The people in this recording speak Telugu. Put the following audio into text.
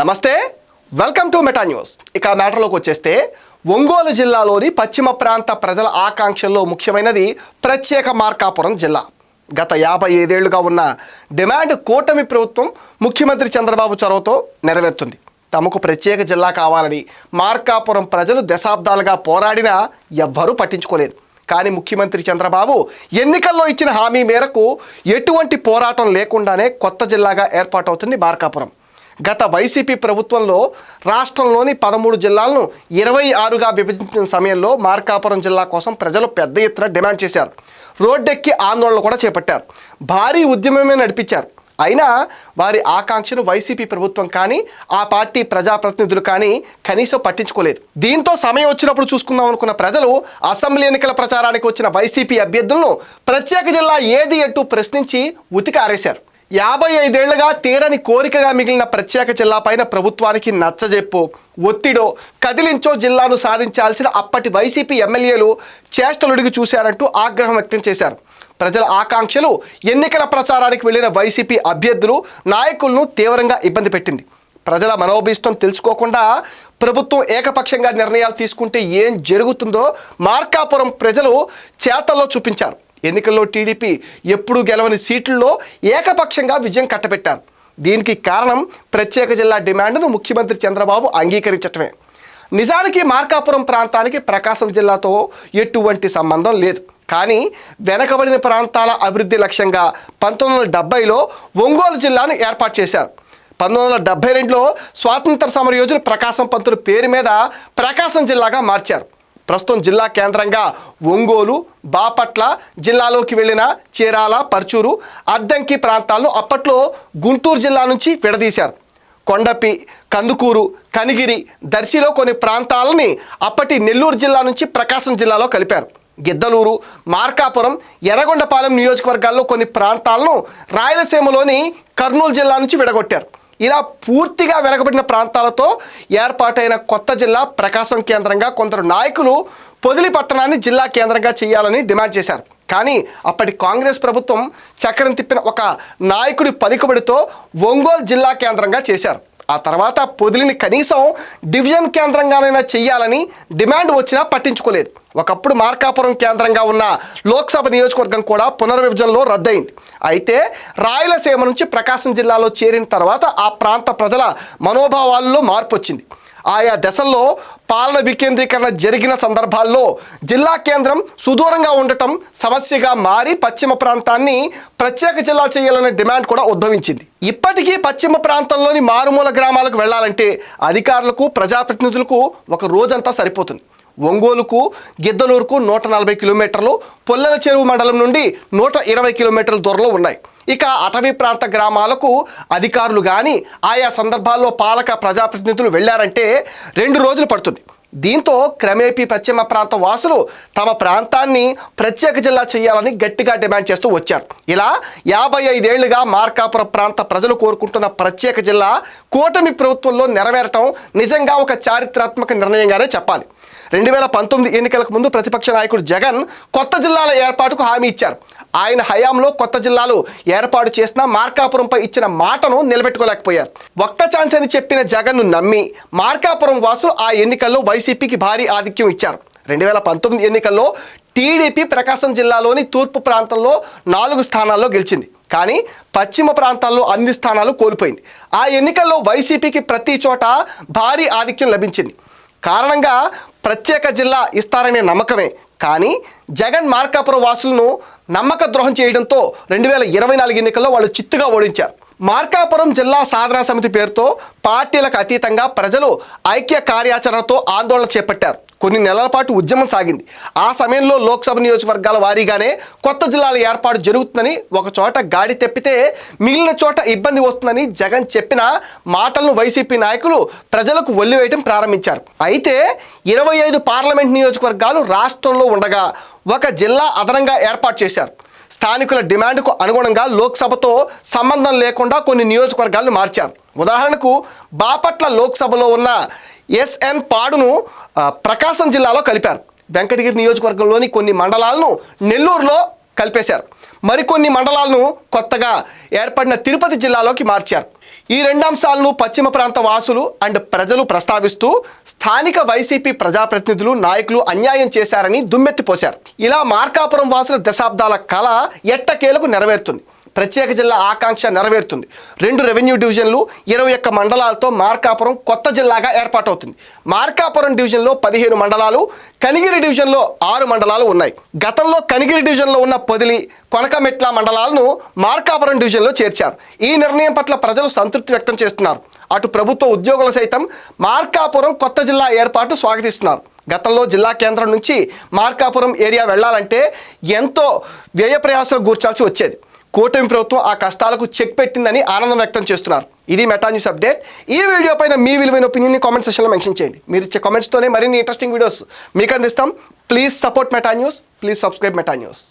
నమస్తే, వెల్కమ్ టు మెటా న్యూస్. ఇక మ్యాటర్లోకి వచ్చేస్తే ఒంగోలు జిల్లాలోని పశ్చిమ ప్రాంత ప్రజల ఆకాంక్షల్లో ముఖ్యమైనది ప్రత్యేక మార్కాపురం జిల్లా. గత 55 ఏళ్లుగా ఉన్న డిమాండ్ కూటమి ప్రభుత్వం ముఖ్యమంత్రి చంద్రబాబు చొరవతో నెరవేరుతుంది. తమకు ప్రత్యేక జిల్లా కావాలని మార్కాపురం ప్రజలు దశాబ్దాలుగా పోరాడినా ఎవ్వరూ పట్టించుకోలేదు. కానీ ముఖ్యమంత్రి చంద్రబాబు ఎన్నికల్లో ఇచ్చిన హామీ మేరకు ఎటువంటి పోరాటం లేకుండానే కొత్త జిల్లాగా ఏర్పాటవుతుంది మార్కాపురం. గత వైసీపీ ప్రభుత్వంలో రాష్ట్రంలోని 13 జిల్లాలను 26గా విభజించిన సమయంలో మార్కాపురం జిల్లా కోసం ప్రజలు పెద్ద ఎత్తున డిమాండ్ చేశారు. రోడ్డెక్కి ఆందోళనలు కూడా చేపట్టారు. భారీ ఉద్యమమే నడిపించారు. అయినా వారి ఆకాంక్షను వైసీపీ ప్రభుత్వం కానీ ఆ పార్టీ ప్రజాప్రతినిధులు కానీ కనీసం పట్టించుకోలేదు. దీంతో సమయం వచ్చినప్పుడు చూసుకుందాం అనుకున్న ప్రజలు అసెంబ్లీ ఎన్నికల ప్రచారానికి వచ్చిన వైసీపీ అభ్యర్థులను ప్రత్యేక జిల్లా ఏది అంటూ ప్రశ్నించి ఉతికి ఆరేశారు. 55 ఏళ్లుగా తీరని కోరికగా మిగిలిన ప్రత్యేక జిల్లా పైన ప్రభుత్వానికి నచ్చజెప్పో, ఒత్తిడో, కదిలించో జిల్లాను సాధించాల్సిన అప్పటి వైసీపీ ఎమ్మెల్యేలు చేష్టలుడిగి చూశారంటూ ఆగ్రహం వ్యక్తం చేశారు. ప్రజల ఆకాంక్షలు ఎన్నికల ప్రచారానికి వెళ్లిన వైసీపీ అభ్యర్థులు, నాయకులను తీవ్రంగా ఇబ్బంది పెట్టింది. ప్రజల మనోభీష్టం తెలుసుకోకుండా ప్రభుత్వం ఏకపక్షంగా నిర్ణయాలు తీసుకుంటే ఏం జరుగుతుందో మార్కాపురం ప్రజలు చేతల్లో చూపించారు. ఎన్నికల్లో టీడీపీ ఎప్పుడూ గెలవని సీట్లలో ఏకపక్షంగా విజయం కట్టబెట్టారు. దీనికి కారణం ప్రత్యేక జిల్లా డిమాండ్ను ముఖ్యమంత్రి చంద్రబాబు అంగీకరించటమే. నిజానికి మార్కాపురం ప్రాంతానికి ప్రకాశం జిల్లాతో ఎటువంటి సంబంధం లేదు. కానీ వెనకబడిన ప్రాంతాల అభివృద్ధి లక్ష్యంగా 1970లో ఒంగోలు జిల్లాను ఏర్పాటు చేశారు. 1972లో స్వాతంత్ర సమరయోధులు ప్రకాశం పంతులు పేరు మీద ప్రకాశం జిల్లాగా మార్చారు. ప్రస్తుతం జిల్లా కేంద్రంగా ఒంగోలు, బాపట్ల, జిల్లాలోకి వెళ్ళిన చీరాల, పర్చూరు, అద్దంకి ప్రాంతాలను అప్పట్లో గుంటూరు జిల్లా నుంచి విడదీశారు. కొండపి, కందుకూరు, కనిగిరి, దర్శిలో కొన్ని ప్రాంతాలని అప్పటి నెల్లూరు జిల్లా నుంచి ప్రకాశం జిల్లాలో కలిపారు. గిద్దలూరు, మార్కాపురం, ఎర్రగొండపాలెం నియోజకవర్గాల్లో కొన్ని ప్రాంతాలను రాయలసీమలోని కర్నూలు జిల్లా నుంచి విడగొట్టారు. ఇలా పూర్తిగా వెనకబడిన ప్రాంతాలతో ఏర్పాటైన కొత్త జిల్లా ప్రకాశం కేంద్రంగా కొందరు నాయకులు పొదిలి పట్టణాన్ని జిల్లా కేంద్రంగా చేయాలని డిమాండ్ చేశారు. కానీ అప్పటి కాంగ్రెస్ ప్రభుత్వం చక్రం తిప్పిన ఒక నాయకుడి పలుకుబడితో ఒంగోలు జిల్లా కేంద్రంగా చేశారు. ఆ తర్వాత పొదిలిని కనీసం డివిజన్ కేంద్రంగానైనా చేయాలని డిమాండ్ వచ్చినా పట్టించుకోలేదు. ఒకప్పుడు మార్కాపురం కేంద్రంగా ఉన్న లోక్సభ నియోజకవర్గం కూడా పునర్విభజనలో రద్దయింది. అయితే రాయలసీమ నుంచి ప్రకాశం జిల్లాలో చేరిన తర్వాత ఆ ప్రాంత ప్రజల మనోభావాల్లో మార్పు వచ్చింది. ఆయా దశల్లో పాలన వికేంద్రీకరణ జరిగిన సందర్భాల్లో జిల్లా కేంద్రం సుదూరంగా ఉండటం సమస్యగా మారి పశ్చిమ ప్రాంతాన్ని ప్రత్యేక జిల్లా చేయాలనే డిమాండ్ కూడా ఉద్భవించింది. ఇప్పటికీ పశ్చిమ ప్రాంతంలోని మారుమూల గ్రామాలకు వెళ్లాలంటే అధికారులకు, ప్రజాప్రతినిధులకు ఒక రోజంతా సరిపోతుంది. ఒంగోలుకు, గిద్దలూరుకు 140 కిలోమీటర్లు, పొల్లెల చెరువు మండలం నుండి 120 కిలోమీటర్ల దూరంలో ఉన్నాయి. ఇక అటవీ ప్రాంత గ్రామాలకు అధికారులు కానీ ఆయా సందర్భాల్లో పాలక ప్రజాప్రతినిధులు వెళ్ళారంటే 2 రోజులు పడుతుంది. దీంతో క్రమేపీ పశ్చిమ ప్రాంత వాసులు తమ ప్రాంతాన్ని ప్రత్యేక జిల్లా చేయాలని గట్టిగా డిమాండ్ చేస్తూ వచ్చారు. ఇలా 55 ఏళ్లుగా మార్కాపురం ప్రాంత ప్రజలు కోరుకుంటున్న ప్రత్యేక జిల్లా కూటమి ప్రభుత్వంలో నెరవేరటం నిజంగా ఒక చారిత్రాత్మక నిర్ణయంగానే చెప్పాలి. 2019 ఎన్నికలకు ముందు ప్రతిపక్ష నాయకుడు జగన్ కొత్త జిల్లాల ఏర్పాటుకు హామీ ఇచ్చారు. ఆయన హయాంలో కొత్త జిల్లాలు ఏర్పాటు చేసిన మార్కాపురంపై ఇచ్చిన మాటను నిలబెట్టుకోలేకపోయారు. ఒక్క ఛాన్స్ అని చెప్పిన జగన్ను నమ్మి మార్కాపురం వాసులు ఆ ఎన్నికల్లో వైసీపీకి భారీ ఆధిక్యం ఇచ్చారు. 2019 ఎన్నికల్లో టీడీపీ ప్రకాశం జిల్లాలోని తూర్పు ప్రాంతంలో 4 స్థానాల్లో గెలిచింది. కానీ పశ్చిమ ప్రాంతాల్లో అన్ని స్థానాలు కోల్పోయింది. ఆ ఎన్నికల్లో వైసీపీకి ప్రతి చోట భారీ ఆధిక్యం లభించింది. కారణంగా ప్రత్యేక జిల్లా ఇస్తారనే నమ్మకమే. కానీ జగన్ మార్కాపురం వాసులను నమ్మక ద్రోహం చేయడంతో 2024 ఎన్నికల్లో వాళ్ళు చిత్తుగా ఓడించారు. మార్కాపురం జిల్లా సాధనా సమితి పేరుతో పార్టీలకు అతీతంగా ప్రజలు ఐక్య కార్యాచరణతో ఆందోళన చేపట్టారు. కొన్ని నెలల పాటు ఉద్యమం సాగింది. ఆ సమయంలో లోక్సభ నియోజకవర్గాల వారీగానే కొత్త జిల్లాల ఏర్పాటు జరుగుతుందని, ఒక చోట గాడి తెప్పితే మిగిలిన చోట ఇబ్బంది వస్తుందని జగన్ చెప్పిన మాటలను వైసీపీ నాయకులు ప్రజలకు ఒల్లివేయడం ప్రారంభించారు. అయితే 25 పార్లమెంట్ నియోజకవర్గాలు రాష్ట్రంలో ఉండగా ఒక జిల్లా అదనంగా ఏర్పాటు చేశారు. స్థానికుల డిమాండ్కు అనుగుణంగా లోక్సభతో సంబంధం లేకుండా కొన్ని నియోజకవర్గాలను మార్చారు. ఉదాహరణకు బాపట్ల లోక్సభలో ఉన్న ఎస్ఎన్ పాడును ప్రకాశం జిల్లాలో కలిపారు. వెంకటగిరి నియోజకవర్గంలోని కొన్ని మండలాలను నెల్లూరులో కలిపేశారు. మరికొన్ని మండలాలను కొత్తగా ఏర్పడిన తిరుపతి జిల్లాలోకి మార్చారు. ఈ రెండు అంశాలను పశ్చిమ ప్రాంత వాసులు అండ్ ప్రజలు ప్రస్తావిస్తూ స్థానిక వైసీపీ ప్రజాప్రతినిధులు నాయకులు అన్యాయం చేశారని దుమ్మెత్తిపోశారు. ఇలా మార్కాపురం వాసుల దశాబ్దాల కళ ఎట్టకేలకు నెరవేరుతుంది. ప్రత్యేక జిల్లా ఆకాంక్ష నెరవేరుతుంది. 2 రెవెన్యూ డివిజన్లు 21 మండలాలతో మార్కాపురం కొత్త జిల్లాగా ఏర్పాటవుతుంది. మార్కాపురం డివిజన్లో 15 మండలాలు, కనిగిరి డివిజన్లో 6 మండలాలు ఉన్నాయి. గతంలో కనిగిరి డివిజన్లో ఉన్న పొదిలి, కొనకమెట్ల మండలాలను మార్కాపురం డివిజన్లో చేర్చారు. ఈ నిర్ణయం పట్ల ప్రజలు సంతృప్తి వ్యక్తం చేస్తున్నారు. అటు ప్రభుత్వ ఉద్యోగులు సైతం మార్కాపురం కొత్త జిల్లా ఏర్పాటు స్వాగతిస్తున్నారు. గతంలో జిల్లా కేంద్రం నుంచి మార్కాపురం ఏరియా వెళ్లాలంటే ఎంతో వ్యయ ప్రయాసాలు గూర్చాల్సి వచ్చేది. కూటమి ప్రభుత్వం ఆ కష్టాలకు చెక్ పెట్టిందని ఆనందం వ్యక్తం చేస్తున్నారు. ఇది మెటా న్యూస్ అప్డేట్. ఈ వీడియో పైన మీ విలువైన ఒపీనియన్ని కామెంట్ సెక్షన్లో మెన్షన్ చేయండి. మీరు ఇచ్చే కామెంట్స్తోనే మరిన్ని ఇంట్రెస్టింగ్ వీడియోస్ మీకు అందిస్తాం. Please support meta news. Please subscribe meta news.